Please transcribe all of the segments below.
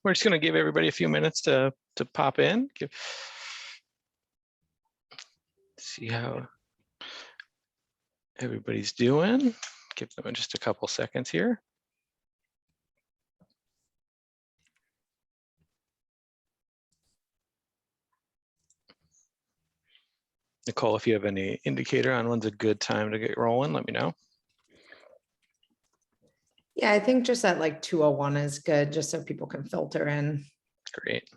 We're just going to give everybody a few minutes to pop in. See how everybody's doing. Give them just a couple seconds here. Nicole, if you have any indicator on when's a good time to get rolling, let me know. Yeah, I think just at like 2:01 is good, just so people can filter in. Great.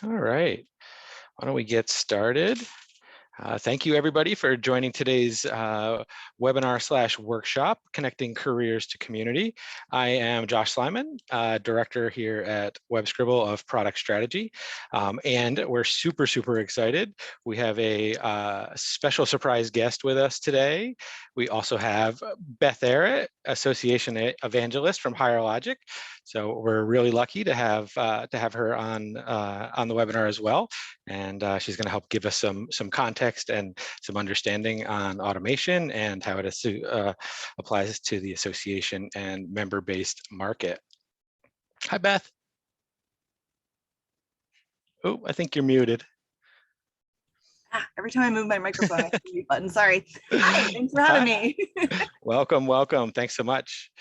All right, why don't we get started? Thank you everybody for joining today's webinar/workshop, Connecting Careers to Community. I am Josh Slyman, Director here at WebScribble of Product Strategy. And we're super excited. We have a special surprise guest with us today. We also have Beth Arrett, Association Evangelist from Higher Logic. So we're really lucky to have her on the webinar as well. And she's going to help give us some context and some understanding on automation and how it applies to the association and member-based market. Hi, Beth. Oh, I think you're muted. Every time I move my microphone, I hit the mute button. Sorry. Hi, thanks for having me. Welcome. Thanks so much.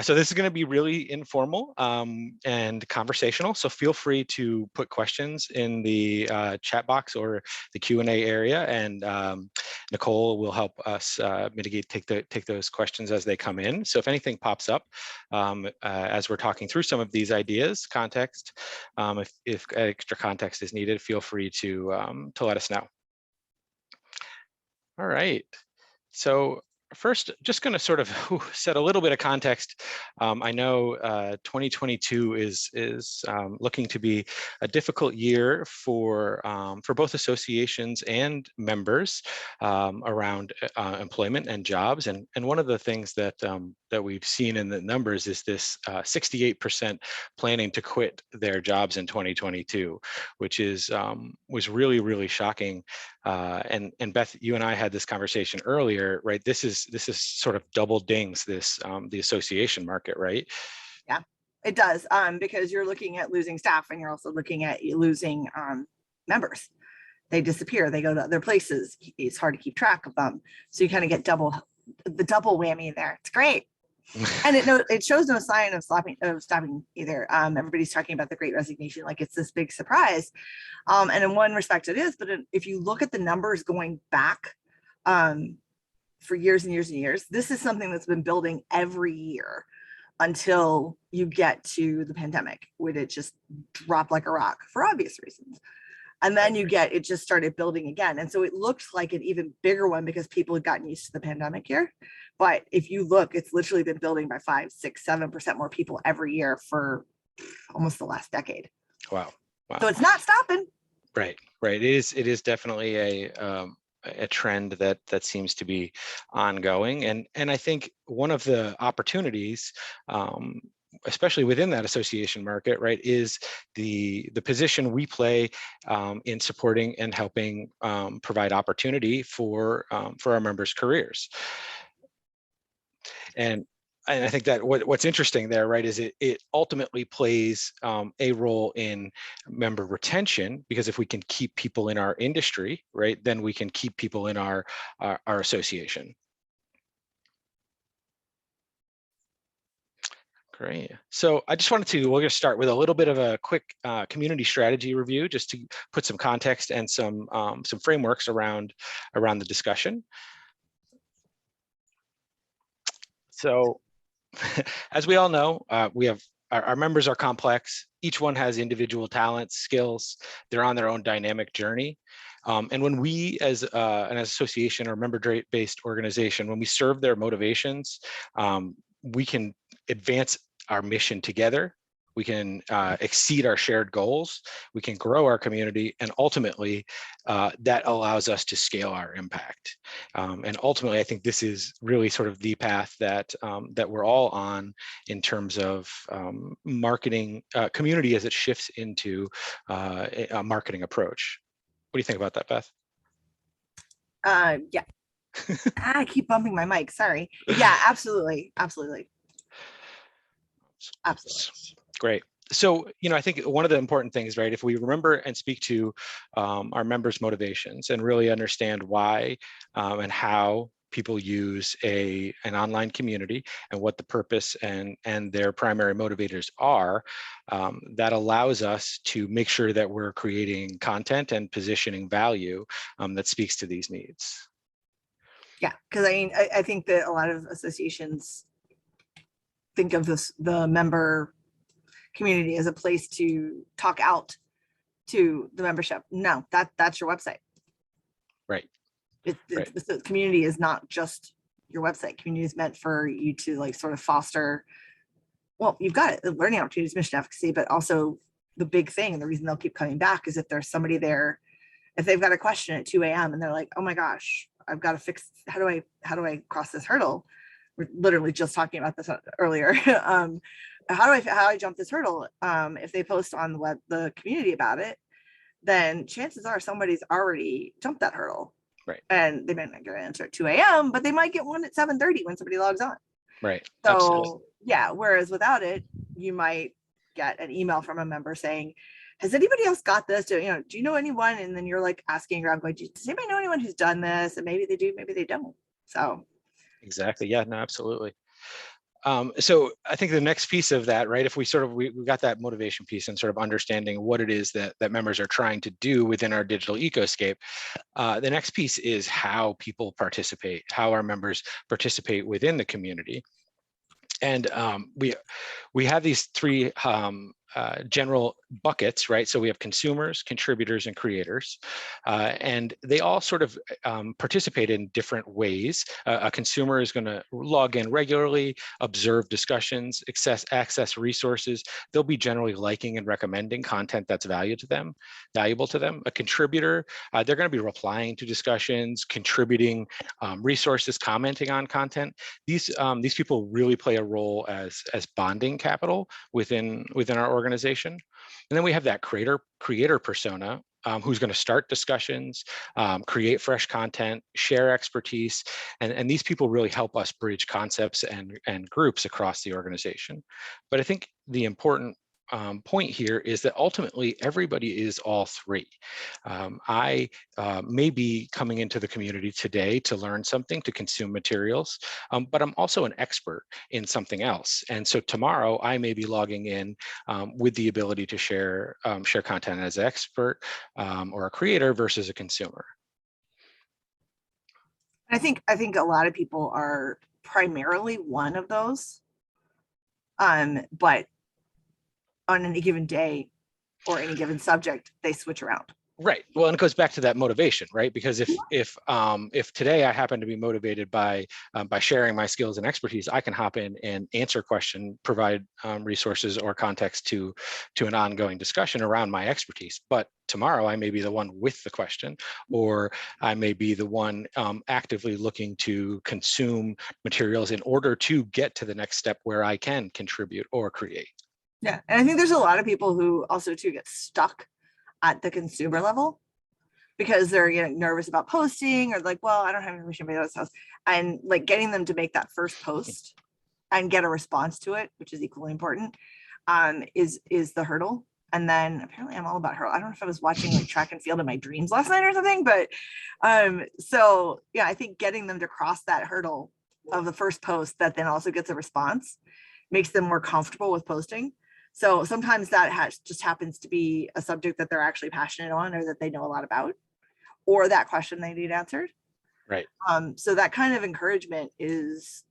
So this is going to be really informal and conversational. So feel free to put questions in the chat box or the Q&A area, and Nicole will help us take those questions as they come in. So if anything pops up as we're talking through some of these ideas, context, if extra context is needed, feel free to let us know. All right, so first, just going to sort of set a little bit of context. I know 2022 is looking to be a difficult year for both associations and members around employment and jobs. And one of the things that we've seen in the numbers is this 68% planning to quit their jobs in 2022, which was really shocking. And Beth, you and I had this conversation earlier, right? This is sort of double dings this the association market, right? Yeah, it does, because you're looking at losing staff, and you're also looking at losing members. They disappear, they go to other places. It's hard to keep track of them, so you kind of get the double whammy there. It's great. And it shows no sign of stopping either. Everybody's talking about the Great Resignation like it's this big surprise, and in one respect it is, but if you look at the numbers going back for years and years and years, this is something that's been building every year until you get to the pandemic, when it just dropped like a rock for obvious reasons. And then it just started building again. And so it looked like an even bigger one because people had gotten used to the pandemic year. But if you look, it's literally been building by 5, 6, 7% more people every year for almost the last decade. Wow. So it's not stopping. Right. It is definitely a trend that seems to be ongoing. And I think one of the opportunities, especially within that association market, right, is the position we play in supporting and helping provide opportunity for our members' careers. And I think that what's interesting there, right, is it ultimately plays a role in member retention, because if we can keep people in our industry, right, then we can keep people in our association. Great. So I just we're going to start with a little bit of a quick community strategy review, just to put some context and some frameworks around the discussion. So as we all know, we have our members are complex. Each one has individual talents, skills. They're on their own dynamic journey. And when we, as an association or member-based organization, when we serve their motivations, we can advance our mission together, we can exceed our shared goals, we can grow our community, and ultimately that allows us to scale our impact. And ultimately, I think this is really sort of the path that that we're all on in terms of marketing community as it shifts into a marketing approach. What do you think about that, Beth? Yeah. I keep bumping my mic. Sorry. Yeah, absolutely. Absolutely. Absolutely. Great. So, I think one of the important things, right, if we remember and speak to our members' motivations and really understand why and how people use an online community and what the purpose and their primary motivators are, that allows us to make sure that we're creating content and positioning value that speaks to these needs. Yeah, because I think that a lot of associations think of the member community as a place to talk out to the membership. No, that's your website. Right. Right. The community is not just your website. Community is meant for you to like sort of foster. Well, you've got it, learning opportunities, mission advocacy, but also the big thing, and the reason they'll keep coming back is if there's somebody there, if they've got a question at 2 a.m. and they're like, oh my gosh, I've got to fix, how do I cross this hurdle? We're literally just talking about this earlier. How do I jump this hurdle? If they post on the community about it, then chances are somebody's already jumped that hurdle. Right. And they might not get an answer at 2 a.m., but they might get one at 7:30 when somebody logs on. Right. So Absolutely. yeah, whereas without it, you might get an email from a member saying, has anybody else got this? Do you know anyone? And then you're like asking around going, does anybody know anyone who's done this? And maybe they do, maybe they don't. So exactly. Yeah, no, absolutely. So I think the next piece of that, right, if we got that motivation piece and sort of understanding what it is that members are trying to do within our digital ecoscape, the next piece is how people participate, how our members participate within the community. And we have these three general buckets, right? So we have consumers, contributors, and creators, and they all sort of participate in different ways. A consumer is going to log in regularly, observe discussions, access resources. They'll be generally liking and recommending content that's valuable to them. A contributor, they're going to be replying to discussions, contributing resources, commenting on content. These people really play a role as bonding capital within our organization. And then we have that creator persona who's going to start discussions, create fresh content, share expertise, and these people really help us bridge concepts and groups across the organization. But I think the important point here is that ultimately everybody is all three. I may be coming into the community today to learn something, to consume materials, but I'm also an expert in something else. And so tomorrow I may be logging in with the ability to share content as an expert or a creator versus a consumer. I think a lot of people are primarily one of those, but on any given day or any given subject, they switch around. Right. Well, and it goes back to that motivation, right? Because if today I happen to be motivated by sharing my skills and expertise, I can hop in and answer question, provide resources or context to an ongoing discussion around my expertise. But tomorrow I may be the one with the question, or I may be the one actively looking to consume materials in order to get to the next step where I can contribute or create. Yeah, and I think there's a lot of people who also too get stuck at the consumer level because they're nervous about posting or like, well, I don't have information about this house, and like getting them to make that first post and get a response to it, which is equally important, is the hurdle. And then apparently I'm all about hurdle. I don't know if I was watching like track and field in my dreams last night or something, but so yeah, I think getting them to cross that hurdle of the first post that then also gets a response makes them more comfortable with posting. So sometimes that just happens to be a subject that they're actually passionate on or that they know a lot about, or that question they need answered. Right. So that kind of encouragement is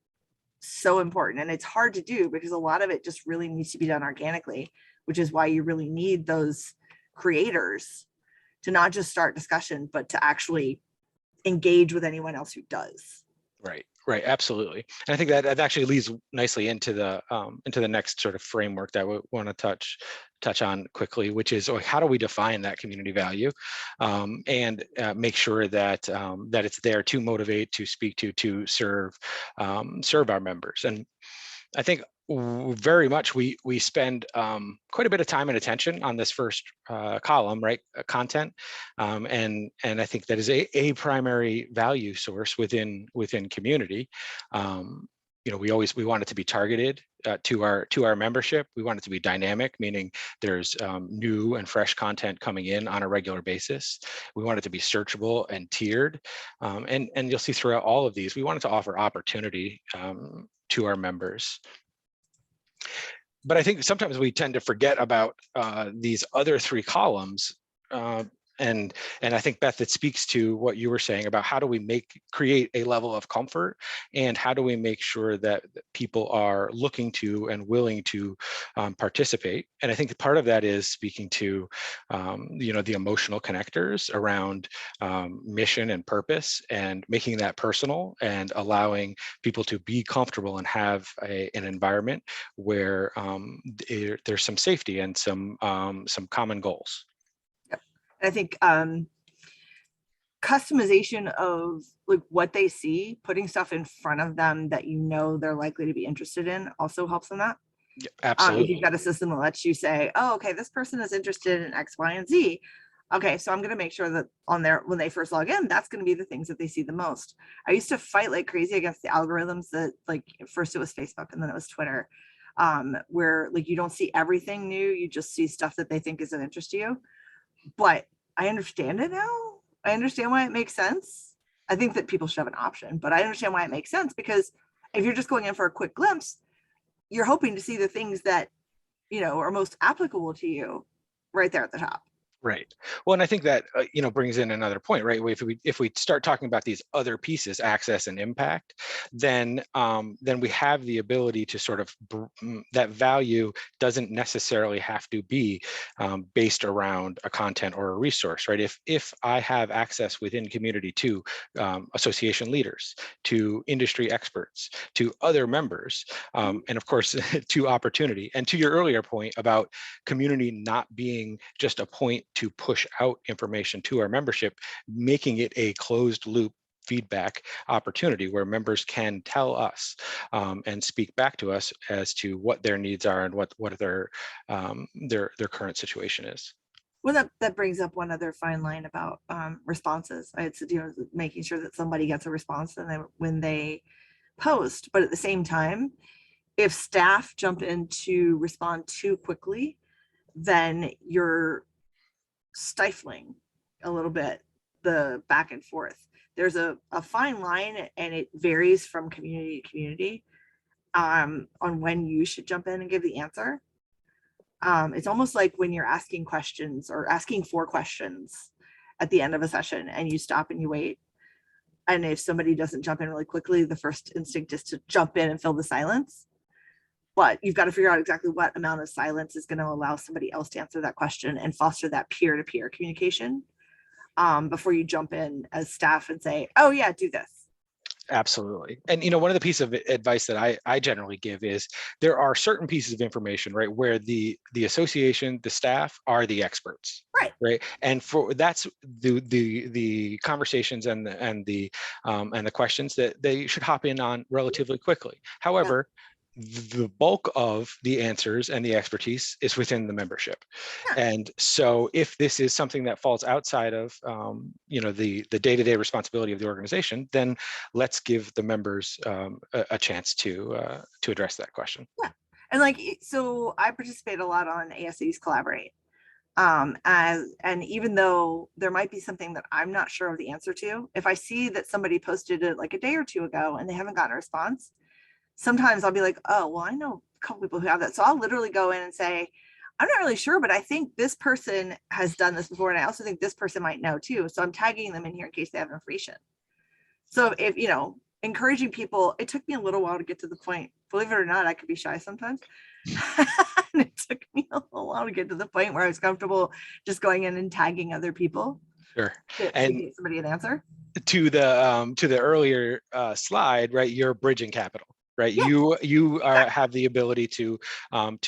so important, and it's hard to do because a lot of it just really needs to be done organically, which is why you really need those creators to not just start discussion, but to actually engage with anyone else who does. Right, absolutely. And I think that actually leads nicely into the next sort of framework that we want to touch on quickly, which is how do we define that community value, and make sure that that it's there to motivate, to speak to serve our members. And I think very much we spend quite a bit of time and attention on this first column, right? Content, and I think that is a primary value source within community. We want it to be targeted to our membership. We want it to be dynamic, meaning there's new and fresh content coming in on a regular basis. We want it to be searchable and tiered, and you'll see throughout all of these, we want it to offer opportunity to our members. But I think sometimes we tend to forget about these other three columns. And I think, Beth, it speaks to what you were saying about how do we create a level of comfort, and how do we make sure that people are looking to and willing to participate. And I think part of that is speaking to the emotional connectors around mission and purpose, and making that personal, and allowing people to be comfortable and have an environment where there's some safety and some common goals. I think customization of like what they see, putting stuff in front of them that they're likely to be interested in, also helps in that. Yeah, absolutely. If you've got a system that lets you say, oh, okay, this person is interested in X, Y, and Z. Okay, so I'm going to make sure that when they first log in, that's going to be the things that they see the most. I used to fight like crazy against the algorithms that, like, first it was Facebook and then it was Twitter, where like you don't see everything new, you just see stuff that they think is of interest to you. But I understand it now. I understand why it makes sense. I think that people should have an option, but I understand why it makes sense, because if you're just going in for a quick glimpse, you're hoping to see the things that, are most applicable to you right there at the top. Right. Well, and I think that brings in another point, right? If we start talking about these other pieces, access and impact, then we have the ability to sort of that value doesn't necessarily have to be based around a content or a resource, right? If I have access within community to association leaders, to industry experts, to other members, and of course to opportunity, and to your earlier point about community not being just a point to push out information to our membership, making it a closed loop feedback opportunity where members can tell us and speak back to us as to what their needs are and what their current situation is. Well, that brings up one other fine line about responses. It's making sure that somebody gets a response when they post, but at the same time, if staff jump in to respond too quickly, then you're stifling a little bit the back and forth. There's a fine line, and it varies from community to community on when you should jump in and give the answer. It's almost like when you're asking questions or asking 4 questions at the end of a session, and you stop and you wait. And if somebody doesn't jump in really quickly, the first instinct is to jump in and fill the silence. But you've got to figure out exactly what amount of silence is going to allow somebody else to answer that question and foster that peer-to-peer communication before you jump in as staff and say, oh yeah, do this. Absolutely. And one of the pieces of advice that I generally give is there are certain pieces of information, right, where the association, the staff are the experts. Right. And that's the conversations and the questions that they should hop in on relatively quickly. However, the bulk of the answers and the expertise is within the membership. And so if this is something that falls outside of the day-to-day responsibility of the organization, then let's give the members a chance to address that question. And so I participate a lot on ASC's Collaborate, and even though there might be something that I'm not sure of the answer to, if I see that somebody posted it like a day or two ago and they haven't gotten a response, sometimes I'll be like, oh, well, I know a couple people who have that. So I'll literally go in and say, I'm not really sure, but I think this person has done this before. And I also think this person might know too. So I'm tagging them in here in case they have information. So if, encouraging people, it took me a little while to get to the point, believe it or not, I could be shy sometimes. And it took me a little while to get to the point where I was comfortable just going in and tagging other people. Sure. to And get somebody an answer. to the earlier slide, right? You're bridging capital, right? Yeah. You have the ability to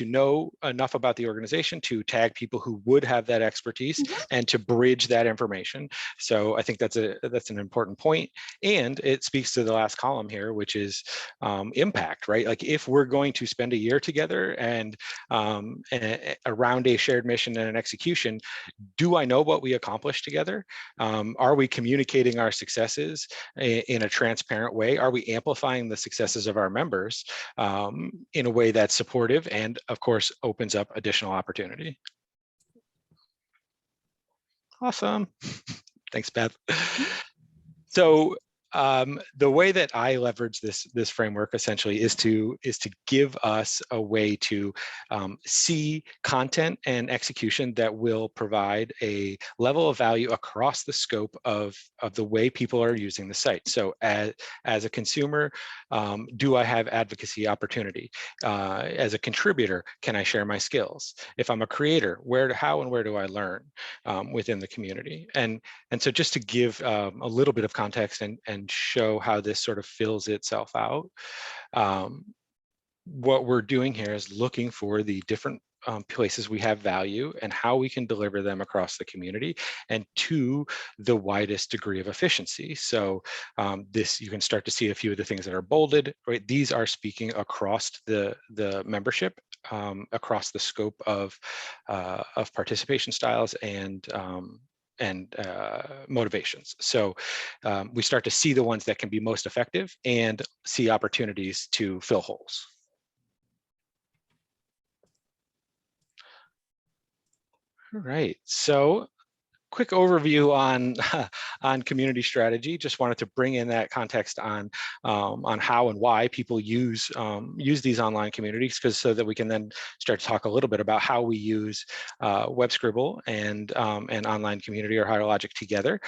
know enough about the organization to tag people who would have that expertise Mhm. and to bridge that information. So I think that's an important point, and it speaks to the last column here, which is impact, right? Like if we're going to spend a year together and around a shared mission and an execution, do I know what we accomplished together? Are we communicating our successes in a transparent way? Are we amplifying the successes of our members in a way that's supportive and, of course, opens up additional opportunity? Awesome. Thanks, Beth. So the way that I leverage this framework essentially is to give us a way to see content and execution that will provide a level of value across the scope of the way people are using the site. So as a consumer, do I have advocacy opportunity? As a contributor, can I share my skills? If I'm a creator, how and where do I learn within the community? And so just to give a little bit of context and show how this sort of fills itself out, what we're doing here is looking for the different places we have value and how we can deliver them across the community and to the widest degree of efficiency. So you can start to see a few of the things that are bolded, right? These are speaking across the membership, across the scope of participation styles and motivations. So we start to see the ones that can be most effective and see opportunities to fill holes. All right, so quick overview on community strategy. Just wanted to bring in that context on how and why people use these online communities, so that we can then start to talk a little bit about how we use WebScribble and online community or HireLogic together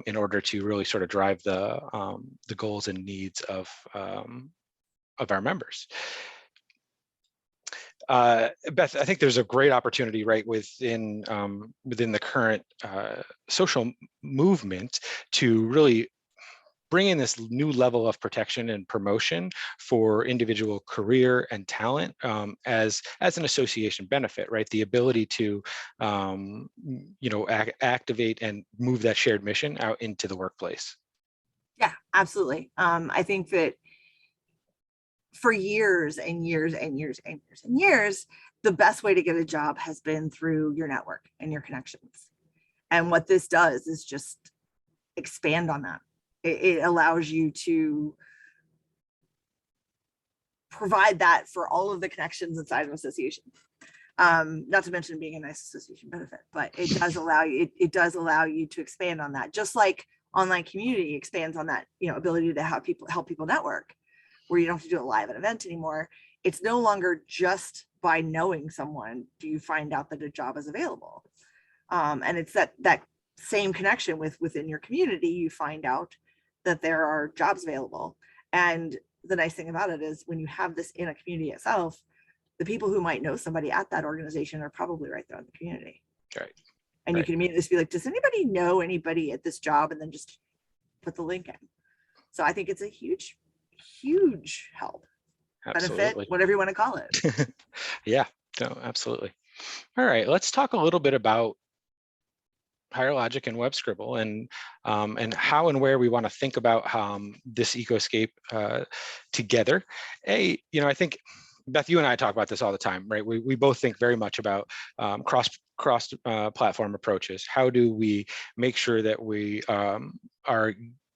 in order to really sort of drive the goals and needs of our members. Beth, I think there's a great opportunity, right, within the current social movement to really bring in this new level of protection and promotion for individual career and talent as an association benefit, right? The ability to activate and move that shared mission out into the workplace. Yeah, absolutely. I think that for years and years and years and years and years, the best way to get a job has been through your network and your connections. And what this does is just expand on that. It allows you to provide that for all of the connections inside of an association. Not to mention being a nice association benefit, but it does allow you to expand on that, just like online community expands on that, ability to help people network, where you don't have to do a live event anymore. It's no longer just by knowing someone do you find out that a job is available. And it's that same connection within your community, you find out that there are jobs available. And the nice thing about it is when you have this in a community itself, the people who might know somebody at that organization are probably right there in the community. Right. And right. You can immediately just be like, does anybody know anybody at this job? And then just put the link in. So I think it's a huge help. Absolutely. Benefit, whatever you want to call it. Yeah, no, absolutely. All right, let's talk a little bit about HireLogic and WebScribble and how and where we want to think about this ecoscape together. I think Beth, you and I talk about this all the time, right? We both think very much about cross platform approaches. How do we make sure that we are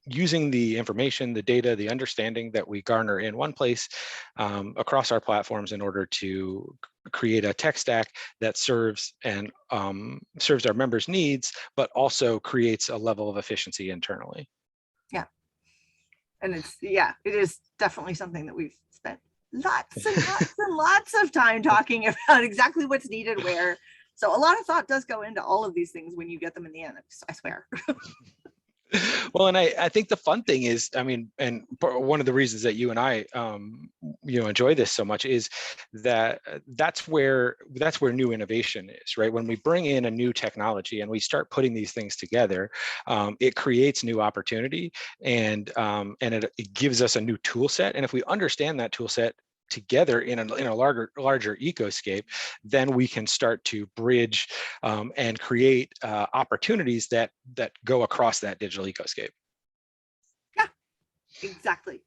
using the information, the data, the understanding that we garner in one place across our platforms in order to create a tech stack that serves our members' needs, but also creates a level of efficiency internally. Yeah, and it is definitely something that we've spent lots and lots and lots of time talking about exactly what's needed where. So a lot of thought does go into all of these things when you get them in the end, I swear. Well, and I think the fun thing is, I mean, and one of the reasons that you and I, enjoy this so much is that that's where new innovation is, right? When we bring in a new technology and we start putting these things together, it creates new opportunity, and it gives us a new tool set. And if we understand that tool set together in a larger ecoscape, then we can start to bridge and create opportunities that go across that digital ecoscape. Yeah, exactly.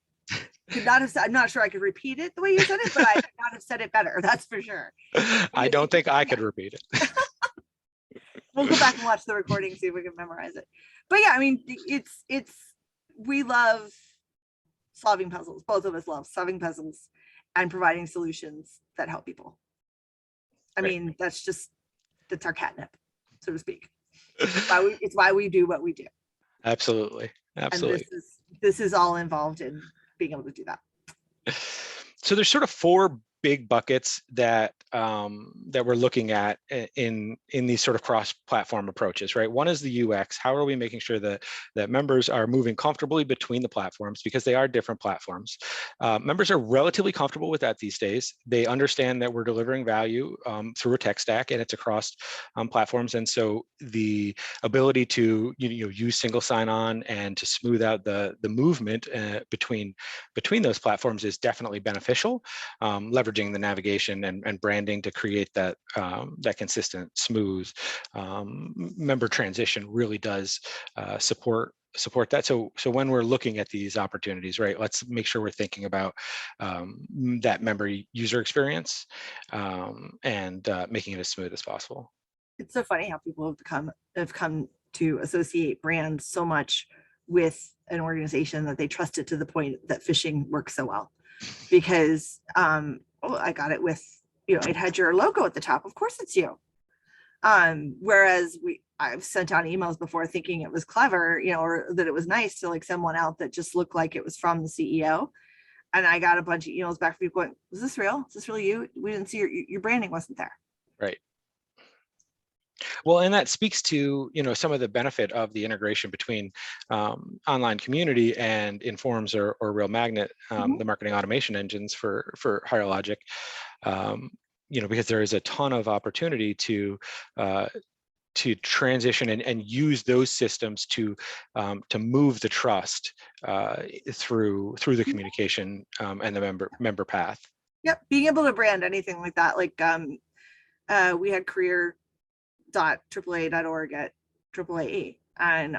Could not have said, I'm not sure I could repeat it the way you said it, but I could not have said it better. That's for sure. I don't think I could repeat it. We'll go back and watch the recording, see if we can memorize it. But yeah, I mean, we love solving puzzles. Both of us love solving puzzles and providing solutions that help people. I mean, that's our catnip, so to speak. It's why we do what we do. Absolutely. Absolutely. And this is all involved in being able to do that. So there's sort of four big buckets that we're looking at in these sort of cross-platform approaches, right? One is the UX. How are we making sure that members are moving comfortably between the platforms, because they are different platforms. Members are relatively comfortable with that these days. They understand that we're delivering value through a tech stack, and it's across platforms. And so the ability to use single sign-on and to smooth out the movement between those platforms is definitely beneficial. Leveraging the navigation and branding to create that consistent, smooth member transition really does support that. So when we're looking at these opportunities, right, let's make sure we're thinking about that member user experience and making it as smooth as possible. It's so funny how people have come to associate brands so much with an organization that they trusted to the point that phishing works so well, because I got it with, it had your logo at the top. Of course it's you. Whereas I've sent out emails before thinking it was clever, or that it was nice to send one out that just looked like it was from the CEO. And I got a bunch of emails back from people going, is this real? Is this really you? We didn't see your branding wasn't there. Right. Well, and that speaks to some of the benefit of the integration between online community and Informs or Real Magnet, the marketing automation engines for HireLogic, because there is a ton of opportunity to transition and use those systems to move the trust through the communication and the member path. Yep, being able to brand anything like that, we had career.aaa.org at AAAE, and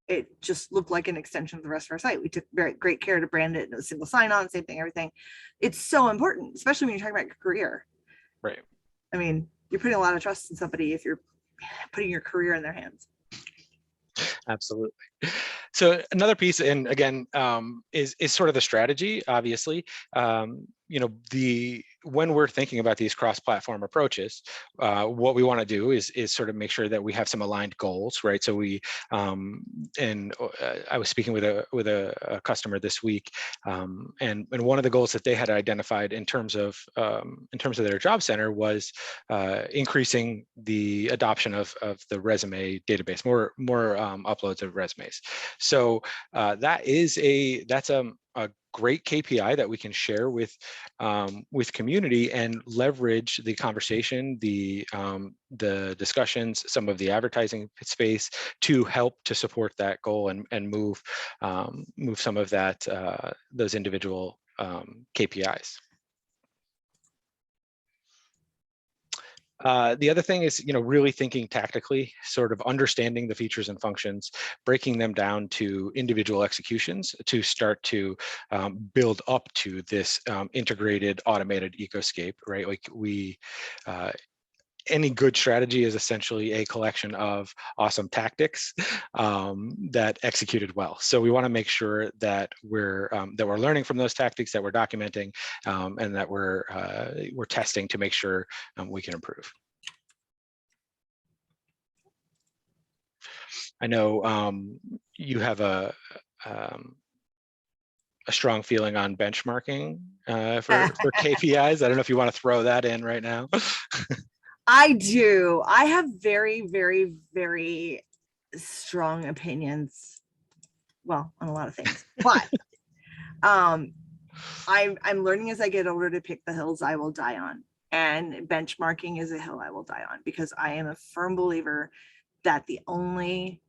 it just looked like an extension of the rest of our site. We took very great care to brand it in a single sign-on, same thing, everything. It's so important, especially when you're talking about your career. Right. I mean, you're putting a lot of trust in somebody if you're putting your career in their hands. Absolutely. So another piece, and again, is sort of the strategy. Obviously, when we're thinking about these cross-platform approaches, what we want to do is sort of make sure that we have some aligned goals, right? So I was speaking with a customer this week, and one of the goals that they had identified in terms of their job center was increasing the adoption of the resume database, more uploads of resumes. So that's a great KPI that we can share with community and leverage the conversation, the discussions, some of the advertising space to help to support that goal and move some of that those individual KPIs. The other thing is, really thinking tactically, sort of understanding the features and functions, breaking them down to individual executions to start to build up to this integrated automated ecoscape, right? Any good strategy is essentially a collection of awesome tactics that executed well. So we want to make sure that we're learning from those tactics, that we're documenting, and that we're testing to make sure we can improve. I know you have a strong feeling on benchmarking for KPIs. I don't know if you want to throw that in right now. I do. I have very, very, very strong opinions well, on a lot of things, but I'm learning as I get older to pick the hills I will die on. And benchmarking is a hill I will die on, because I am a firm believer that the only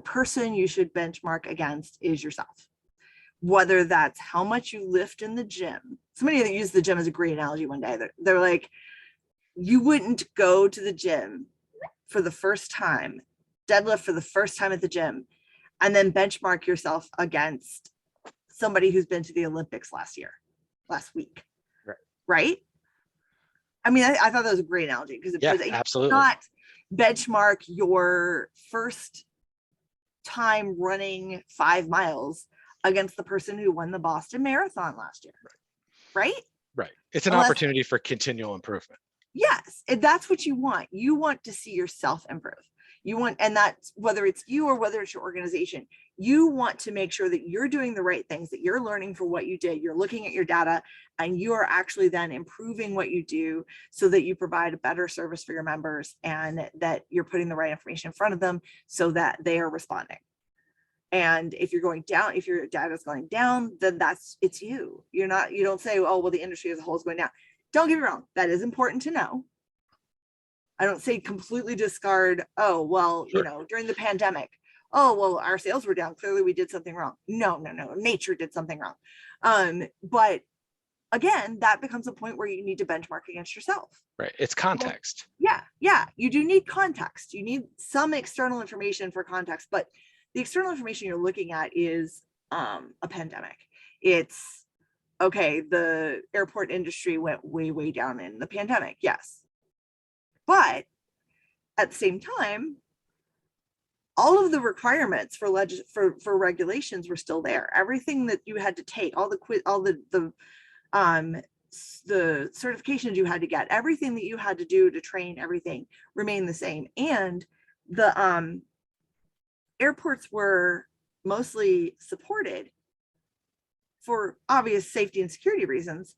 person you should benchmark against is yourself. Whether that's how much you lift in the gym. Somebody that used the gym as a great analogy one day. They're like, you wouldn't go to the gym for the first time, deadlift for the first time at the gym, and then benchmark yourself against somebody who's been to the Olympics last week. Right? I mean, I thought that was a great analogy, because absolutely not benchmark your first time running 5 miles against the person who won the Boston Marathon last year. Right? It's an opportunity for continual improvement. Yes, and that's what you want. You want to see yourself improve. And that's whether it's you or whether it's your organization, you want to make sure that you're doing the right things, that you're learning from what you did, you're looking at your data, and you are actually then improving what you do so that you provide a better service for your members, and that you're putting the right information in front of them so that they are responding. And if you're going down, if your data is going down, then it's you. You don't say, oh, well, the industry as a whole is going down. Don't get me wrong, that is important to know. I don't say completely discard, oh, well, Sure. During the pandemic, oh, well, our sales were down. Clearly we did something wrong. No. Nature did something wrong. But again, that becomes a point where you need to benchmark against yourself. Right. It's context. Yeah. You do need context. You need some external information for context, but the external information you're looking at is a pandemic. It's, okay, the airport industry went way, way down in the pandemic. Yes. But at the same time, all of the requirements for regulations were still there. Everything that you had to take, all the certifications you had to get, everything that you had to do to train, everything remained the same. And the airports were mostly supported for obvious safety and security reasons,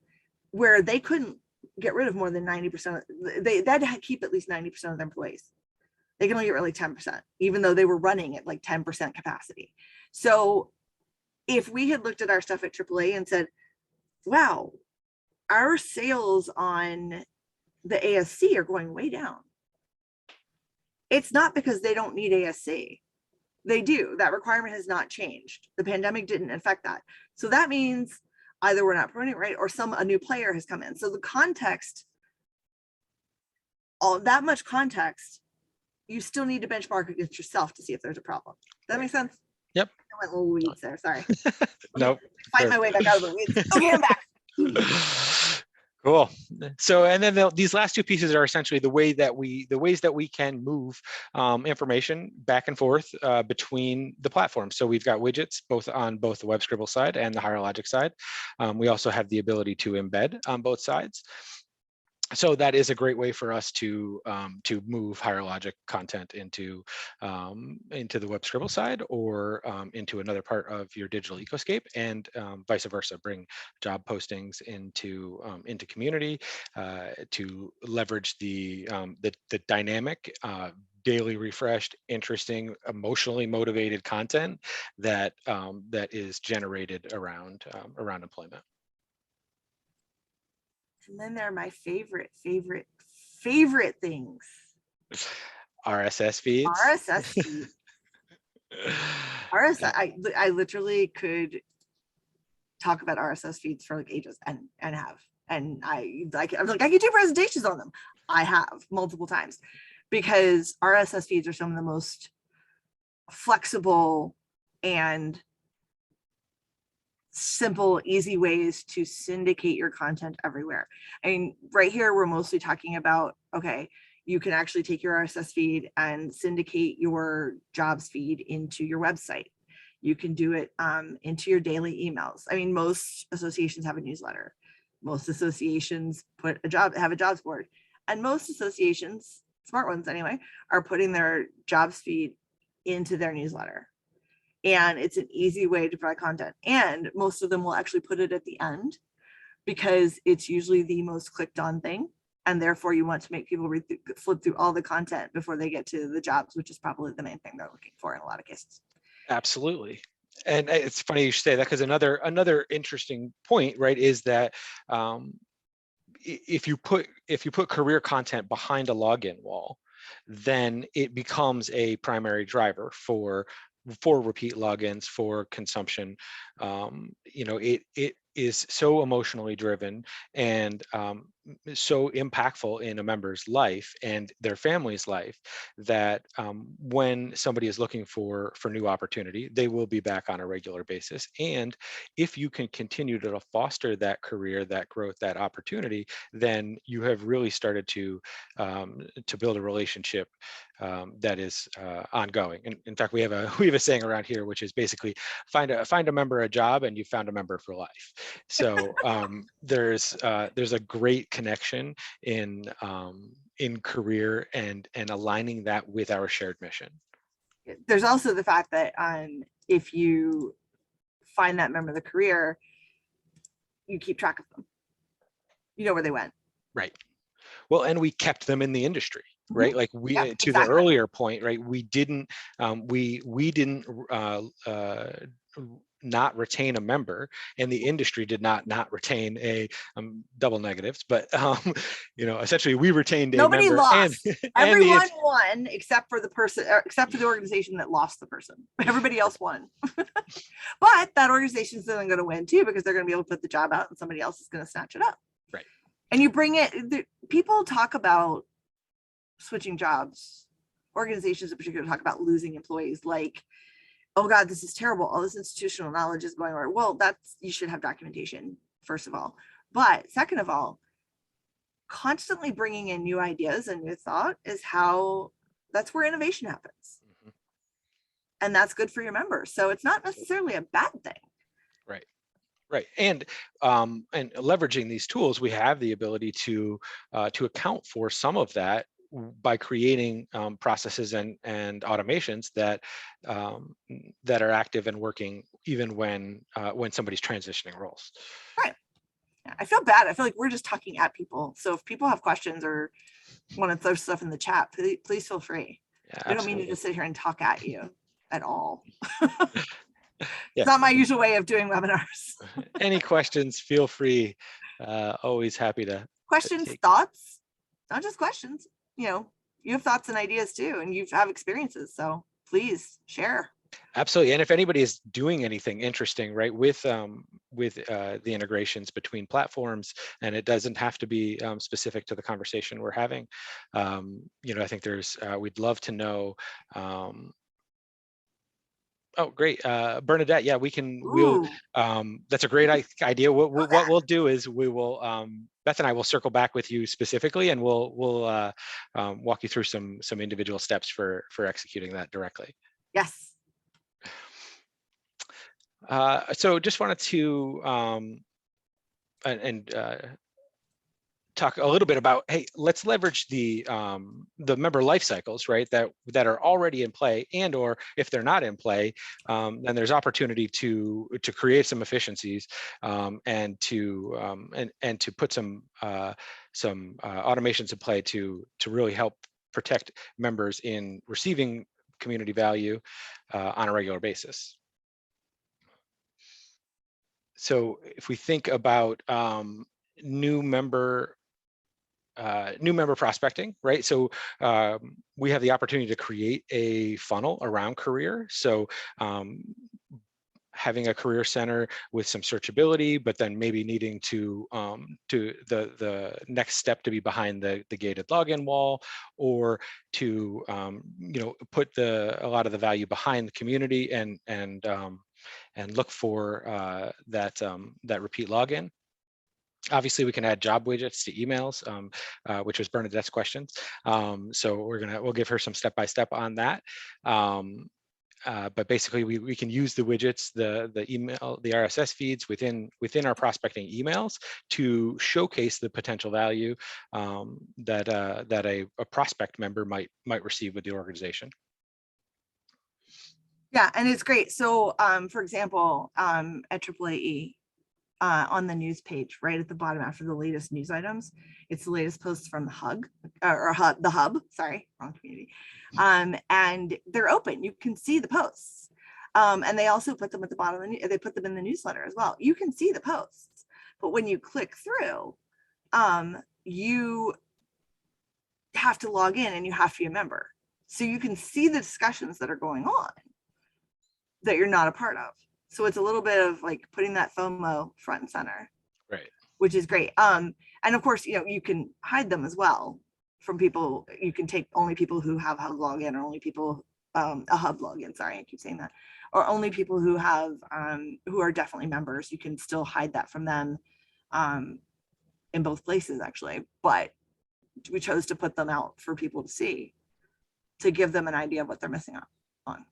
where they couldn't get rid of more than 90%. They had to keep at least 90% of their employees. They can only get rid of like 10%, even though they were running at like 10% capacity. So if we had looked at our stuff at AAA and said, wow, our sales on the ASC are going way down, it's not because they don't need ASC. They do. That requirement has not changed. The pandemic didn't affect that. So that means either we're not promoting it right, or a new player has come in. So the context, all that much context, you still need to benchmark against yourself to see if there's a problem. Does that make sense? Yep. I went little weeds there, sorry. Nope. Find my way back out of the weeds. Okay, I'm back. Cool. So, and then these last two pieces are essentially the ways that we can move information back and forth between the platforms. So we've got widgets on both the WebScribble side and the HireLogic side. We also have the ability to embed on both sides. So that is a great way for us to move HireLogic content into the WebScribble side, or into another part of your digital ecoscape, and vice versa. Bring job postings into community to leverage the dynamic, daily refreshed, interesting, emotionally motivated content that is generated around employment. And then there are my favorite things. RSS feeds. RSS feeds. RSS. I literally could talk about RSS feeds for like ages and have. And I could do presentations on them. I have multiple times, because RSS feeds are some of the most flexible and simple, easy ways to syndicate your content everywhere. I mean, right here, we're mostly talking about, okay, you can actually take your RSS feed and syndicate your jobs feed into your website. You can do it into your daily emails. I mean, most associations have a newsletter. Most associations have a jobs board, and most associations, smart ones anyway, are putting their jobs feed into their newsletter. And it's an easy way to provide content. And most of them will actually put it at the end, because it's usually the most clicked on thing. And therefore you want to make people flip through all the content before they get to the jobs, which is probably the main thing they're looking for in a lot of cases. Absolutely. And it's funny you should say that, because another interesting point, right, is that if you put career content behind a login wall, then it becomes a primary driver for repeat logins, for consumption. It is so emotionally driven and so impactful in a member's life and their family's life that when somebody is looking for new opportunity, they will be back on a regular basis. And if you can continue to foster that career, that growth, that opportunity, then you have really started to build a relationship that is ongoing. And in fact, we have a saying around here, which is basically find a member a job and you found a member for life. So there's a great connection in career and aligning that with our shared mission. There's also the fact that if you find that member of the career, you keep track of them. You know where they went. Right. Well, and we kept them in the industry, right? Like to the earlier point, right? We didn't not retain a member, and the industry did not retain a double negatives, but essentially we retained Nobody a member. lost. Everyone won except for the person, except for the organization that lost the person. Everybody else won. But that organization is then going to win too, because they're going to be able to put the job out and somebody else is going to snatch it up. Right. And you bring it, people talk about switching jobs, organizations in particular talk about losing employees, like, oh God, this is terrible. All this institutional knowledge is going on. Well, you should have documentation, first of all. But second of all, constantly bringing in new ideas and new thought is that's where innovation happens. Mm-hmm. And that's good for your members. So it's not necessarily a bad thing. Right. Right. And leveraging these tools, we have the ability to account for some of that by creating processes and automations that are active and working even when somebody's transitioning roles. Right. Yeah, I feel bad. I feel like we're just talking at people. So if people have questions or want to throw stuff in the chat, please feel free. Yeah, we don't mean to just sit here and talk at you at all. It's not my usual way of doing webinars. Any questions, feel free. Always happy to. Questions, thoughts, not just questions. You have thoughts and ideas too, and you have experiences. So please share. Absolutely. And if anybody is doing anything interesting, right, with the integrations between platforms, and it doesn't have to be specific to the conversation we're having, I think we'd love to know. Oh, great. Bernadette, yeah, that's a great idea. What we'll do is we will, Beth and I will circle back with you specifically, and we'll walk you through some individual steps for executing that directly. Yes. So just wanted to talk a little bit about, hey, let's leverage the member life cycles, right, that are already in play, and or if they're not in play, then there's opportunity to create some efficiencies and to put some automations in play to really help protect members in receiving community value on a regular basis. So if we think about new member prospecting, right? So we have the opportunity to create a funnel around career. So having a career center with some searchability, but then maybe needing to the next step to be behind the gated login wall, or to put a lot of the value behind the community and look for that repeat login. Obviously, we can add job widgets to emails, which was Bernadette's questions. So we'll give her some step-by-step on that. But basically, we can use the widgets, the email, the RSS feeds within our prospecting emails to showcase the potential value that a prospect member might receive with the organization. Yeah, and it's great. So, for example, at AAAE, on the news page, right at the bottom after the latest news items, it's the latest posts from the the hub. Sorry, wrong community. And they're open. You can see the posts. And they also put them at the bottom of they put them in the newsletter as well. You can see the posts, but when you click through, you have to log in and you have to be a member. So you can see the discussions that are going on that you're not a part of. So it's a little bit of like putting that FOMO front and center, Right. which is great. And of course, you can hide them as well from people. You can take only people who have hub login, or only people, a hub login, sorry, I keep saying that, or only people who have, who are definitely members. You can still hide that from them in both places actually, but we chose to put them out for people to see, to give them an idea of what they're missing out on.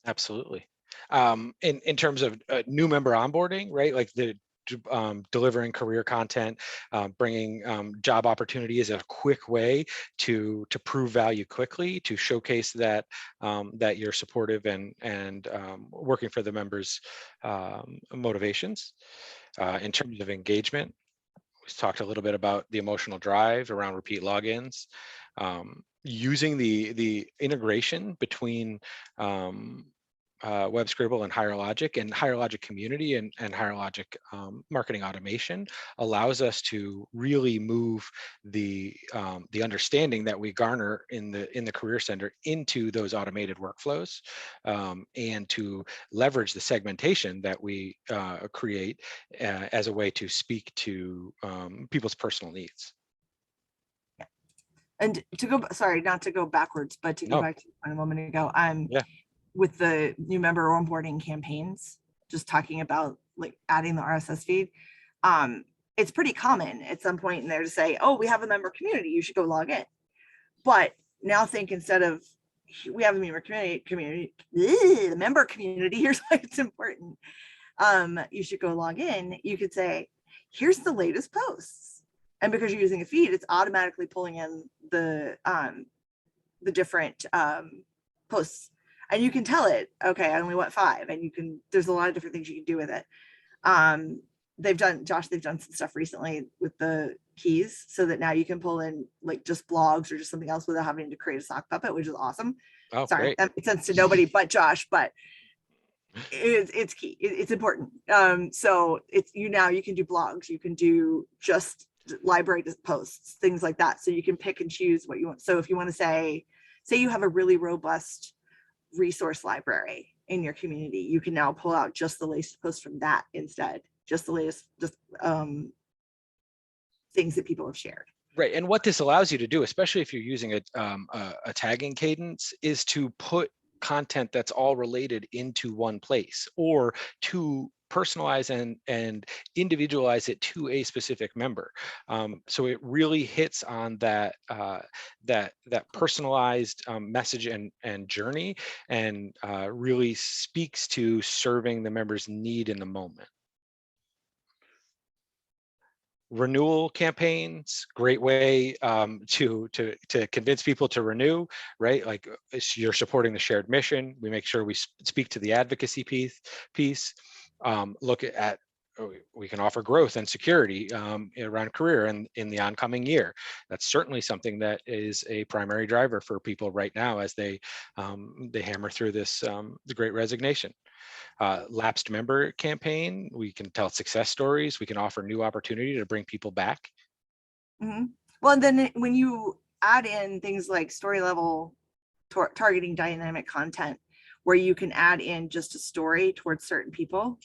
Absolutely. In terms of new member onboarding, right? Like delivering career content, bringing job opportunity is a quick way to prove value quickly, to showcase that that you're supportive and working for the members' motivations. In terms of engagement, we talked a little bit about the emotional drive around repeat logins, using the integration between WebScribble and HireLogic, and HireLogic community and HireLogic marketing automation allows us to really move the understanding that we garner in the Career Center into those automated workflows, and to leverage the segmentation that we create as a way to speak to people's personal needs. And to go, sorry, not to go backwards, but to go No. back to a moment ago, Yeah. with the new member onboarding campaigns, just talking about like adding the RSS feed. It's pretty common at some point in there to say, oh, we have a member community, you should go log in. But now think, instead of we have a member community, the member community, here's why it's important. You should go log in. You could say, here's the latest posts. And because you're using a feed, it's automatically pulling in the different posts. And you can tell it, okay, I only want 5. And you can, there's a lot of different things you can do with it. They've done some stuff recently with the keys, so that now you can pull in like just blogs or just something else without having to create a sock puppet, which is awesome. Oh, Sorry, great. that makes sense to nobody but Josh, but it's key. It's important. So now you can do blogs, you can do just library posts, things like that. So you can pick and choose what you want. So if you want to say you have a really robust resource library in your community, you can now pull out just the latest posts from that instead, just the latest things that people have shared. Right, and what this allows you to do, especially if you're using a tagging cadence, is to put content that's all related into one place, or to personalize and individualize it to a specific member. So it really hits on that personalized message and journey, and really speaks to serving the member's need in the moment. Renewal campaigns, great way to convince people to renew, right? Like you're supporting the shared mission. We make sure we speak to the advocacy piece. Look at we can offer growth and security around career in the oncoming year. That's certainly something that is a primary driver for people right now as they hammer through this the Great Resignation. Lapsed member campaign, we can tell success stories, we can offer new opportunity to bring people back. Mm-hmm. Well, and then when you add in things like story level targeting dynamic content, where you can add in just a story towards certain people,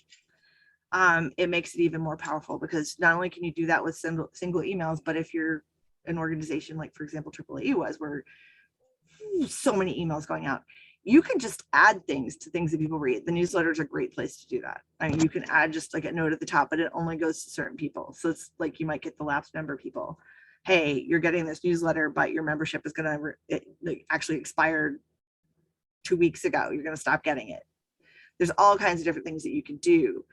it makes it even more powerful, because not only can you do that with single emails, but if you're an organization like, for example, AAA was, where so many emails going out, you can just add things to things that people read. The newsletter is a great place to do that. I mean, you can add just like a note at the top, but it only goes to certain people. So it's like, you might get the lapsed member people. Hey, you're getting this newsletter, but your membership is going to actually expired 2 weeks ago. You're going to stop getting it. There's all kinds of different things that you can do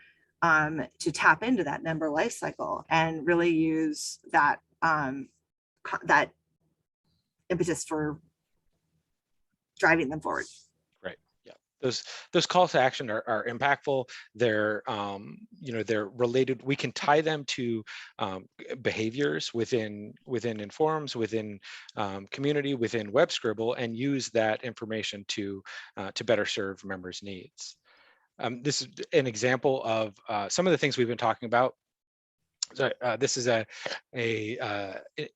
to tap into that member life cycle and really use that that impetus for driving them forward. Right. Yeah. those calls to action are impactful. They're they're related. We can tie them to behaviors within Informs, within community, within Web Scribble, and use that information to better serve members' needs. This is an example of some of the things we've been talking about. So, this is a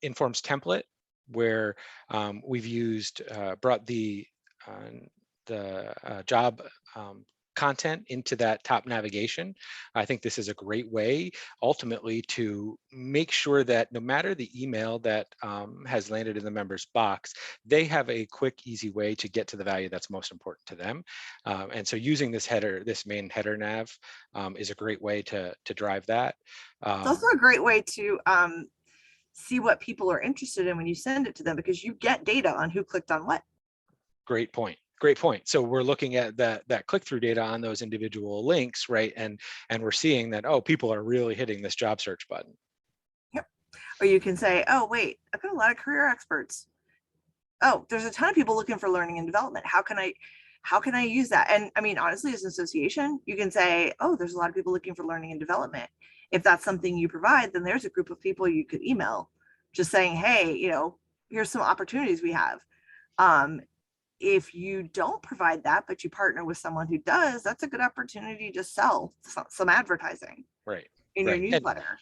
Informs template where we've used brought the job content into that top navigation. I think this is a great way ultimately to make sure that no matter the email that has landed in the member's box, they have a quick, easy way to get to the value that's most important to them. And so using this main header nav is a great way to drive that. It's also a great way to see what people are interested in when you send it to them, because you get data on who clicked on what. Great point. Great point. So we're looking at that click-through data on those individual links, right? And we're seeing that, oh, people are really hitting this job search button. Yep. Or you can say, oh, wait, I've got a lot of career experts. Oh, there's a ton of people looking for learning and development. How can I use that? And I mean, honestly, as an association, you can say, oh, there's a lot of people looking for learning and development. If that's something you provide, then there's a group of people you could email just saying, hey, here's some opportunities we have. If you don't provide that, but you partner with someone who does, that's a good opportunity to sell some advertising in your newsletter.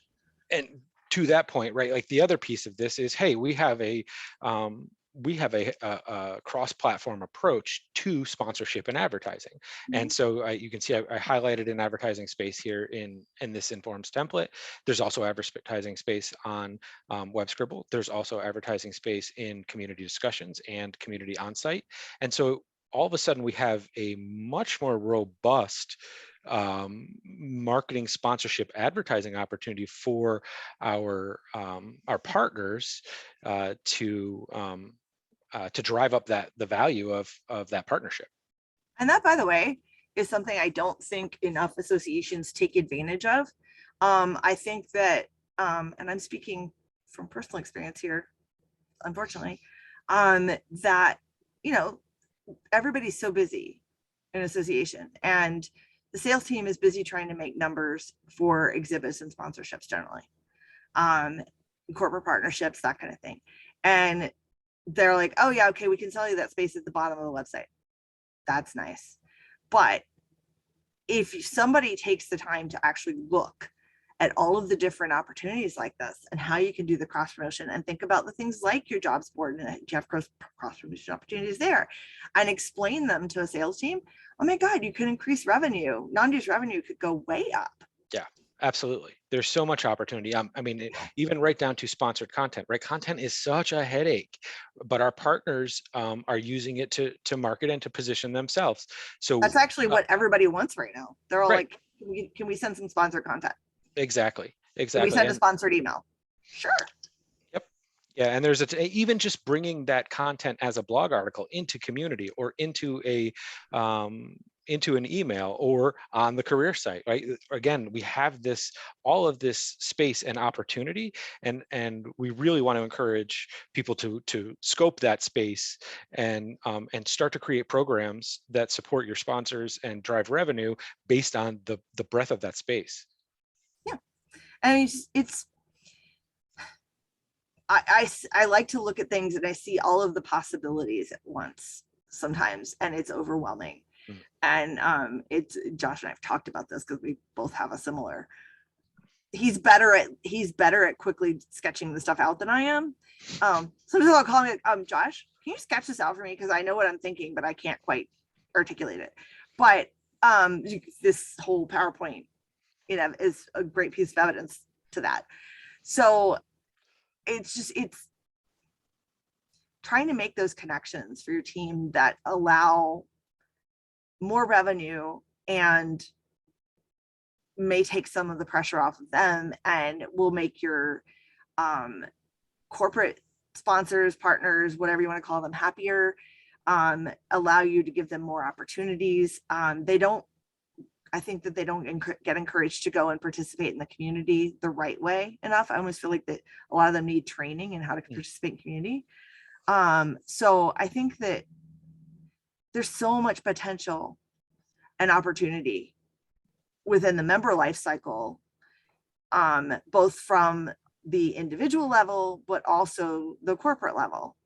And to that point, right, like the other piece of this is, hey, we have a cross-platform approach to sponsorship and advertising. And so you can see I highlighted an advertising space here in this Informs template. There's also advertising space on Web Scribble. There's also advertising space in community discussions and community onsite. And so all of a sudden we have a much more robust marketing, sponsorship, advertising opportunity for our partners to drive up the value of that partnership. And that, by the way, is something I don't think enough associations take advantage of. I think that, and I'm speaking from personal experience here, unfortunately, that, everybody's so busy in association, and the sales team is busy trying to make numbers for exhibits and sponsorships generally, corporate partnerships, that kind of thing. And they're like, oh yeah, okay, we can sell you that space at the bottom of the website. That's nice. But if somebody takes the time to actually look at all of the different opportunities like this and how you can do the cross promotion, and think about the things like your jobs board and you have cross promotion opportunities there, and explain them to a sales team, oh my God, you can increase revenue. Non-dues revenue could go way up. Yeah, absolutely. There's so much opportunity. I mean, even right down to sponsored content, right? Content is such a headache, but our partners are using it to market and to position themselves. So that's actually what everybody wants right now. They're all right. Like, can we send some sponsored content? Exactly. Can we send a sponsored email? Sure. Yep. Yeah, and there's even just bringing that content as a blog article into community or into into an email or on the career site, right? Again, we have all of this space and opportunity, and we really want to encourage people to scope that space and start to create programs that support your sponsors and drive revenue based on the breadth of that space. Yeah, and I like to look at things and I see all of the possibilities at once sometimes, and it's overwhelming. And it's Josh and I've talked about this because we both have a similar. He's better at quickly sketching the stuff out than I am. Sometimes I'll call him, Josh, can you sketch this out for me? Because I know what I'm thinking, but I can't quite articulate it. But this whole PowerPoint, is a great piece of evidence to that. So it's trying to make those connections for your team that allow more revenue and may take some of the pressure off of them, and will make your corporate sponsors, partners, whatever you want to call them, happier, allow you to give them more opportunities. I think that they don't get encouraged to go and participate in the community the right way enough. I almost feel like that a lot of them need training in how to participate in community. So I think that there's so much potential an opportunity within the member life cycle, both from the individual level, but also the corporate level.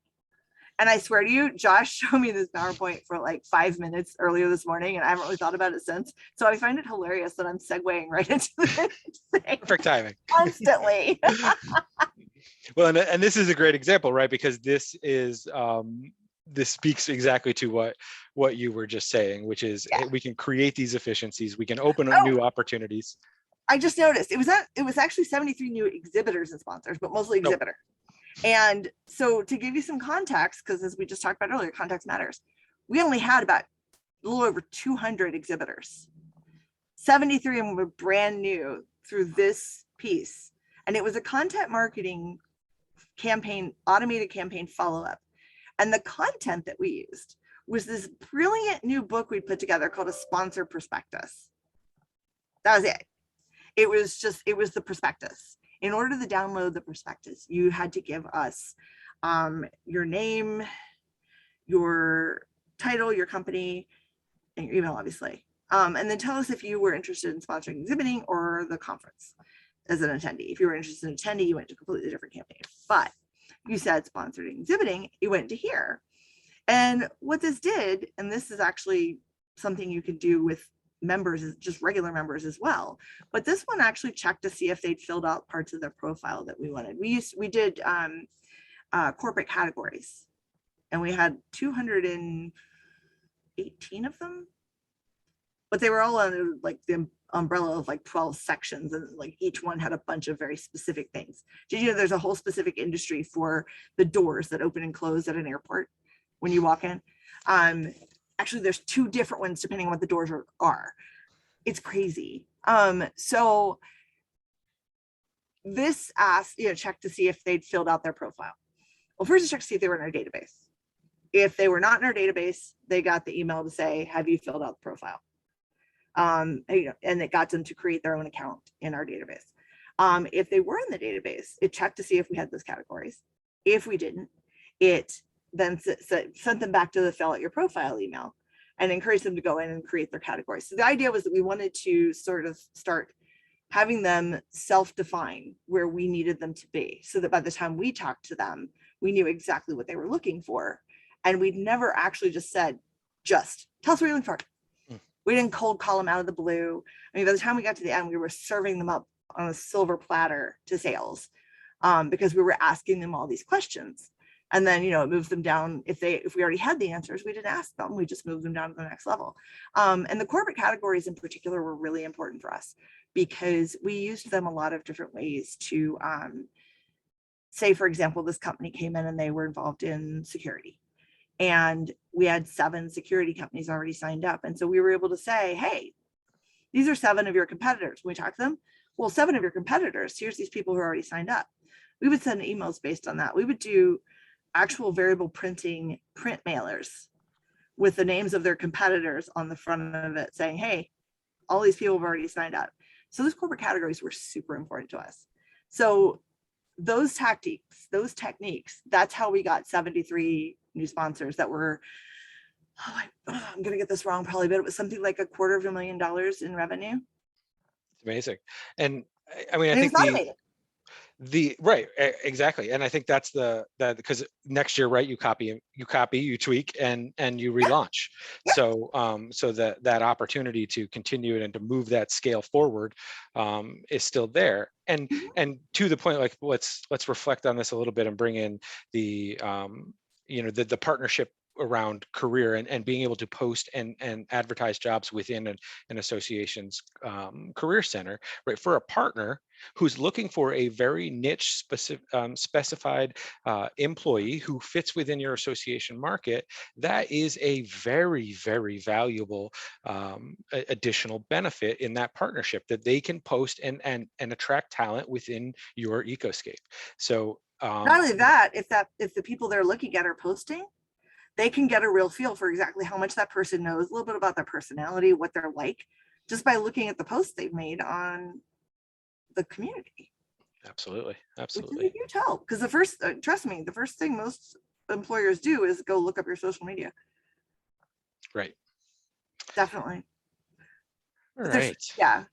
And I swear to you, Josh showed me this PowerPoint for like 5 minutes earlier this morning, and I haven't really thought about it since. So I find it hilarious that I'm segueing right into this thing Perfect timing. constantly. Well, and this is a great example, right? Because this is this speaks exactly to what you were just saying, which is Yeah. we can create these efficiencies, we can open up new opportunities. I just noticed it was actually 73 new exhibitors and sponsors, but mostly Nope. exhibitor. And so to give you some context, because as we just talked about earlier, context matters. We only had about a little over 200 exhibitors. 73 of them were brand new through this piece. And it was a content marketing campaign, automated campaign follow-up. And the content that we used was this brilliant new book we put together called a sponsor prospectus. That was it. It was the prospectus. In order to download the prospectus, you had to give us your name, your title, your company, and your email, obviously. And then tell us if you were interested in sponsoring exhibiting or the conference as an attendee. If you were interested in attendee, you went to a completely different campaign. But you said sponsored exhibiting, you went to here. And what this did, and this is actually something you could do with members, is just regular members as well, but this one actually checked to see if they'd filled out parts of their profile that we wanted. We did corporate categories, and we had 218 of them, but they were all under like the umbrella of like 12 sections, and like each one had a bunch of very specific things. Did you know there's a whole specific industry for the doors that open and close at an airport when you walk in? Actually, there's 2 different ones depending on what the doors are. It's crazy. So this asked, check to see if they'd filled out their profile. Well, first check to see if they were in our database. If they were not in our database, they got the email to say, have you filled out the profile? And it got them to create their own account in our database. If they were in the database, it checked to see if we had those categories. If we didn't, it then sent them back to the fill out your profile email and encouraged them to go in and create their categories. So the idea was that we wanted to sort of start having them self-define where we needed them to be, so that by the time we talked to them, we knew exactly what they were looking for. And we'd never actually just said, just tell us what you're looking for. We didn't cold call them out of the blue. I mean, by the time we got to the end, we were serving them up on a silver platter to sales, because we were asking them all these questions. And then, it moves them down. If we already had the answers, we didn't ask them. We just moved them down to the next level. And the corporate categories in particular were really important for us, because we used them a lot of different ways to say, for example, this company came in and they were involved in security. And we had 7 security companies already signed up. And so we were able to say, hey, these are 7 of your competitors. When we talked to them, well, 7 of your competitors, here's these people who are already signed up. We would send emails based on that. We would do actual variable printing print mailers with the names of their competitors on the front of it saying, hey, all these people have already signed up. So those corporate categories were super important to us. So those tactics, those techniques, that's how we got 73 new sponsors that were, I'm going to get this wrong probably, but it was something like $250,000 in revenue. It's amazing. And I mean, I And think it was automated. right, exactly. And I think that's because next year, right, you copy, you tweak, and you relaunch. Yeah. So that opportunity to continue it and to move that scale forward is still there. And to the point, like let's reflect on this a little bit and bring in the the partnership around career and being able to post and advertise jobs within an association's career center, right? For a partner who's looking for a very niche specified employee who fits within your association market, that is a very, very valuable additional benefit in that partnership, that they can post and attract talent within your ecoscape. So not only that, if the people they're looking at are posting, they can get a real feel for exactly how much that person knows, a little bit about their personality, what they're like, just by looking at the posts they've made on the community. Absolutely. You tell, because the first, trust me, the first thing most employers do is go look up your social media. Right. Definitely. All But there's, right. yeah,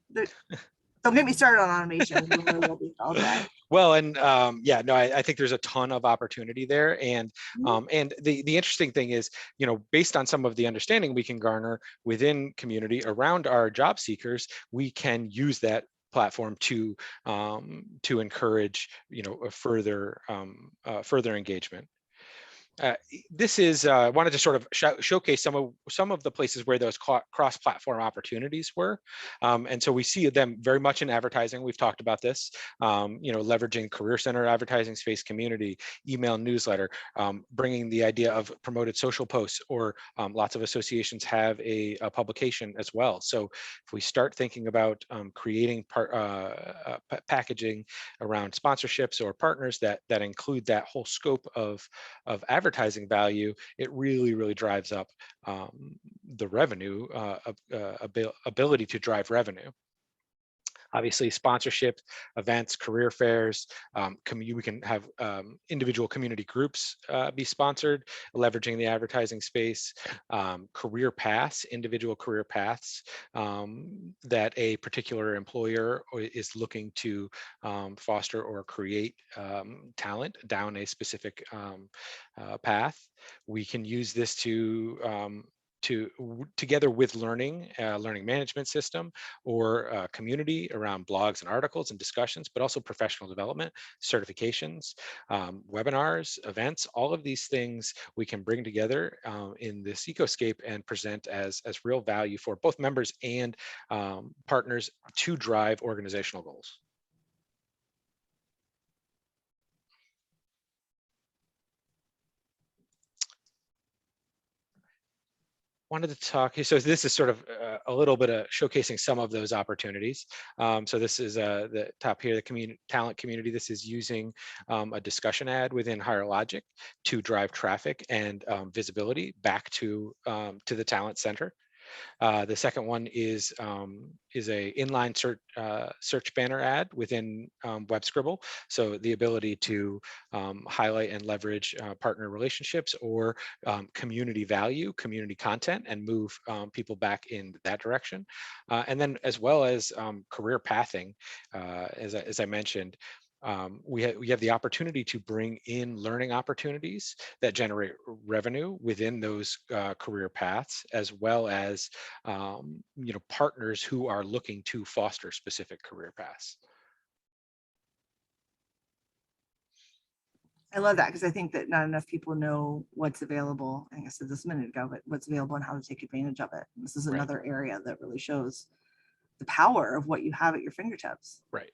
don't get me started on automation. We will be all day. Well, and yeah, no, I think there's a ton of opportunity there, and the interesting thing is, you know, based on some of the understanding we can garner within community around our job seekers, we can use that platform to encourage, you know, a further engagement. This is I wanted to sort of showcase some of the places where those cross-platform opportunities were, and so we see them very much in advertising. We've talked about this, you know, leveraging Career Center advertising space, community, email newsletter, bringing the idea of promoted social posts, or lots of associations have a publication as well. So if we start thinking about creating packaging around sponsorships or partners that include that whole scope of advertising value, it really drives up the revenue, ability to drive revenue. Obviously, sponsorship, events, career fairs, we can have individual community groups be sponsored, leveraging the advertising space, career paths, individual career paths that a particular employer is looking to foster or create talent down a specific path. We can use this together with learning management system, or community around blogs and articles and discussions, but also professional development, certifications, webinars, events. All of these things we can bring together in this ecoscape and present as real value for both members and partners to drive organizational goals. Wanted to talk, so this is sort of a little bit of showcasing some of those opportunities. So this is the top here, the talent community. This is using a discussion ad within HireLogic to drive traffic and visibility back to the talent center. The second one is a inline search banner ad within WebScribble. So the ability to highlight and leverage partner relationships or community value, community content, and move people back in that direction. And then as well as career pathing, as I mentioned, we have the opportunity to bring in learning opportunities that generate revenue within those career paths, as well as you know, partners who are looking to foster specific career paths. I love that, because I think that not enough people know what's available. I think I said this a minute ago, but what's available and how to take advantage of it. And this is another area that really shows the power of what you have at your fingertips. Right.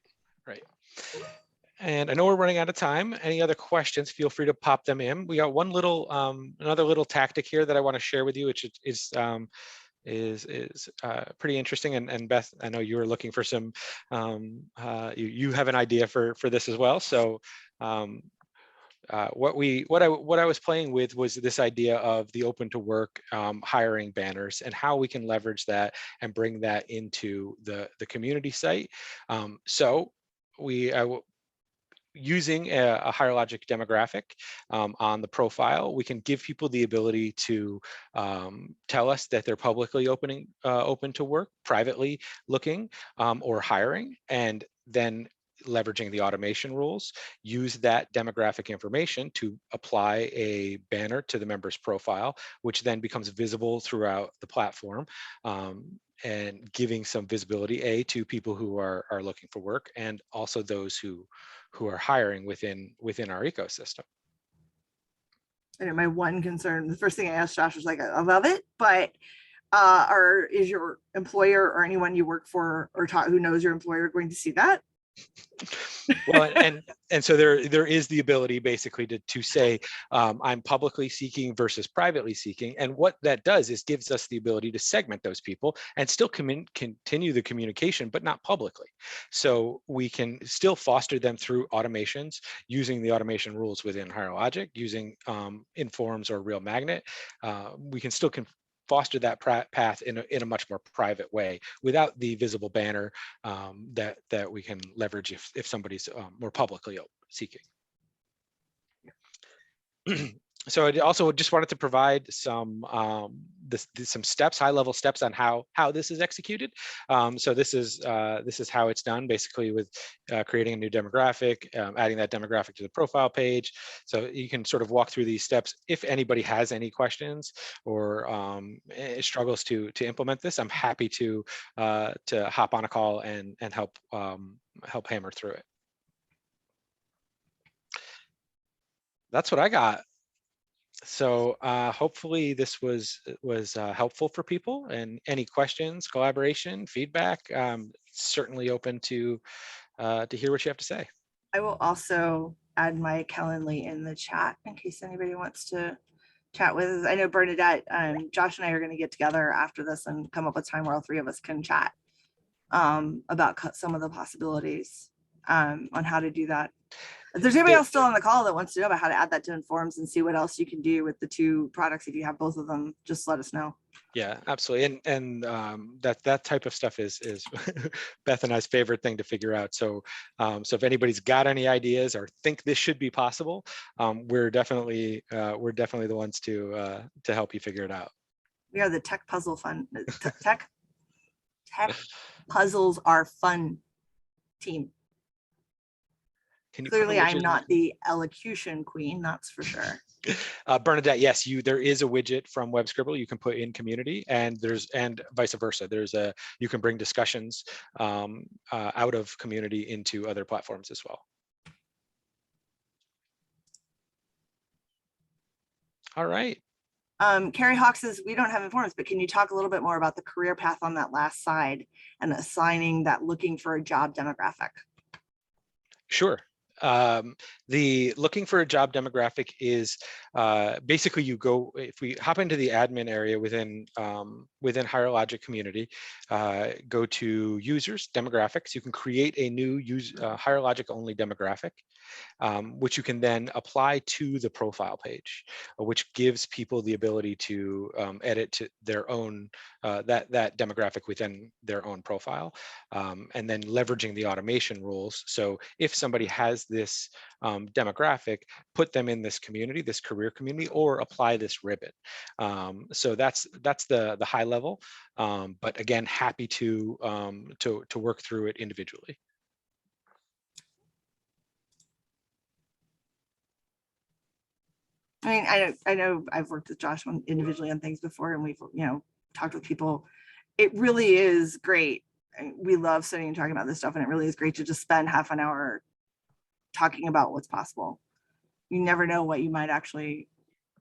And I know we're running out of time. Any other questions, feel free to pop them in. We got one little, another little tactic here that I want to share with you, which is pretty interesting. And Beth, I know you were looking for some, you have an idea for this as well. So what I was playing with was this idea of the open to work hiring banners, and how we can leverage that and bring that into the community site. So using a HireLogic demographic on the profile, we can give people the ability to tell us that they're publicly open to work, privately looking, or hiring, and then leveraging the automation rules, use that demographic information to apply a banner to the member's profile, which then becomes visible throughout the platform, and giving some visibility to people who are looking for work, and also those who are hiring within our ecosystem. And my one concern, the first thing I asked Josh was like, I love it, but is your employer or anyone you work for or who knows your employer going to see that? Well, and so there is the ability basically to say I'm publicly seeking versus privately seeking, and what that does is gives us the ability to segment those people and still continue the communication, but not publicly. So we can still foster them through automations, using the automation rules within HireLogic, using Informs or Real Magnet. We can still foster that path in a much more private way, without the visible banner that we can leverage if somebody's more publicly seeking. So I also just wanted to provide some some steps, high-level steps on how this is executed. So this is how it's done, basically with creating a new demographic, adding that demographic to the profile page. So you can sort of walk through these steps. If anybody has any questions or struggles to implement this, I'm happy to hop on a call and help hammer through it. That's what I got. So hopefully this was helpful for people, and any questions, collaboration, feedback, certainly open to hear what you have to say. I will also add my Calendly in the chat in case anybody wants to chat with us. I know Bernadette, Josh and I are going to get together after this and come up with time where all three of us can chat about some of the possibilities on how to do that. If there's anybody else still on the call that wants to know about how to add that to Informs and see what else you can do with the two products, if you have both of them, just let us know. Yeah, absolutely. And that type of stuff is Beth and I's favorite thing to figure out. So so if anybody's got any ideas or think this should be possible, we're definitely the ones to help you figure it out. We are the tech puzzle fun tech puzzles are fun team. Clearly, I'm not the elocution queen, that's for sure. Bernadette, yes, there is a widget from WebScribble you can put in community, and vice versa. You can bring discussions out of community into other platforms as well. All right. Carrie Hawk says, we don't have Informs, but can you talk a little bit more about the career path on that last side and assigning that looking for a job demographic? Sure. The looking for a job demographic is basically if we hop into the admin area within HireLogic community, go to users, demographics. You can create a new HireLogic only demographic, which you can then apply to the profile page, which gives people the ability to edit to their own that demographic within their own profile, and then leveraging the automation rules. So if somebody has this demographic, put them in this community, this career community, or apply this ribbon. So that's the high level, but again, happy to work through it individually. I mean, I know I've worked with Josh individually on things before, and we've talked with people. It really is great. We love sitting and talking about this stuff, and it really is great to just spend half an hour talking about what's possible. You never know what you might actually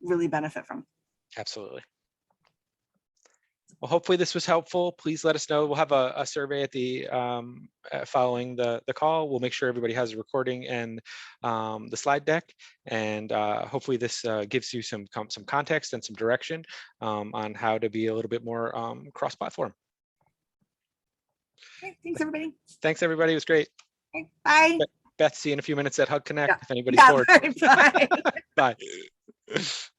really benefit from. Absolutely. Well, hopefully this was helpful. Please let us know. We'll have a survey at the following the call. We'll make sure everybody has a recording and the slide deck, and hopefully this gives you some context and some direction on how to be a little bit more cross-platform. Okay, thanks everybody. Thanks everybody. It was great. Okay, bye. Beth, see you in a few minutes at Hug Connect. Yeah. If anybody's bored. Bye. Bye.